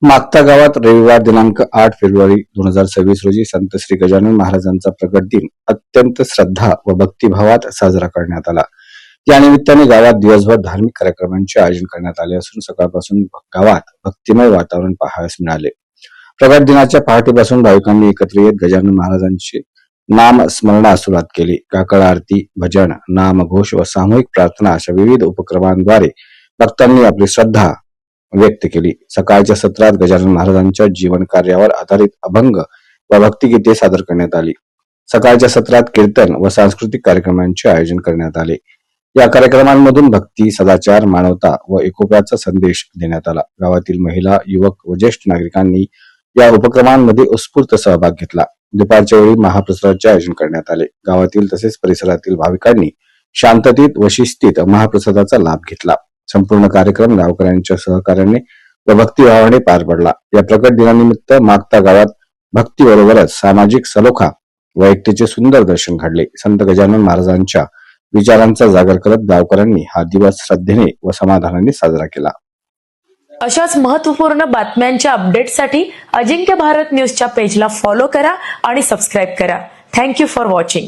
मागता गावात रविवार दिनांक 8 फेब्रुवारी 2026 रोजी संत श्री गजानन महाराजांचा प्रकट दिन अत्यंत श्रद्धा व भक्तिभावात साजरा करण्यात आला. या निमित्ताने गावात दिवसभर धार्मिक कार्यक्रमांचे आयोजन करण्यात आले असून सकाळपासून गावात भक्तिमय वातावरण पाहावयास मिळाले. प्रकट दिनाच्या पहाटेपासून भाविकांनी एकत्र येत गजानन महाराजांचे नाम स्मरणास सुरुवात केली. काकड आरती, भजन, नामघोष व सामूहिक प्रार्थना अशा विविध उपक्रमांद्वारे भक्तांनी आपली श्रद्धा व्यक्त केली. सकाळच्या सत्रात गजानन महाराजांच्या जीवन कार्यावर आधारित अभंग व भक्तिगीते सादर करण्यात आली. सकाळच्या सत्रात कीर्तन व सांस्कृतिक कार्यक्रमांचे आयोजन करण्यात आले. या कार्यक्रमांमधून भक्ती, सदाचार, मानवता व एकोप्याचा संदेश देण्यात आला. गावातील महिला, युवक व ज्येष्ठ नागरिकांनी या उपक्रमांमध्ये उत्स्फूर्त सहभाग घेतला. दुपारच्या वेळी महाप्रसादाचे आयोजन करण्यात आले. गावातील तसेच परिसरातील भाविकांनी शांततेत व शिस्तीत महाप्रसादाचा लाभ घेतला. संपूर्ण कार्यक्रम गावकऱ्यांच्या सहकार्याने व भक्तिभावाने पार पडला. या प्रकट दिनानिमित्त मागता गावात भक्तीबरोबरच सामाजिक सलोखा व एकतेचे सुंदर दर्शन घडले. संत गजानन महाराजांच्या विचारांचा जागर करत गावकऱ्यांनी हा दिवस श्रद्धेने व समाधानाने साजरा केला. अशाच महत्त्वपूर्ण बातम्यांच्या अपडेटसाठी अजिंक्य भारत न्यूजच्या पेजला फॉलो करा आणि सबस्क्राईब करा. Thank you for watching.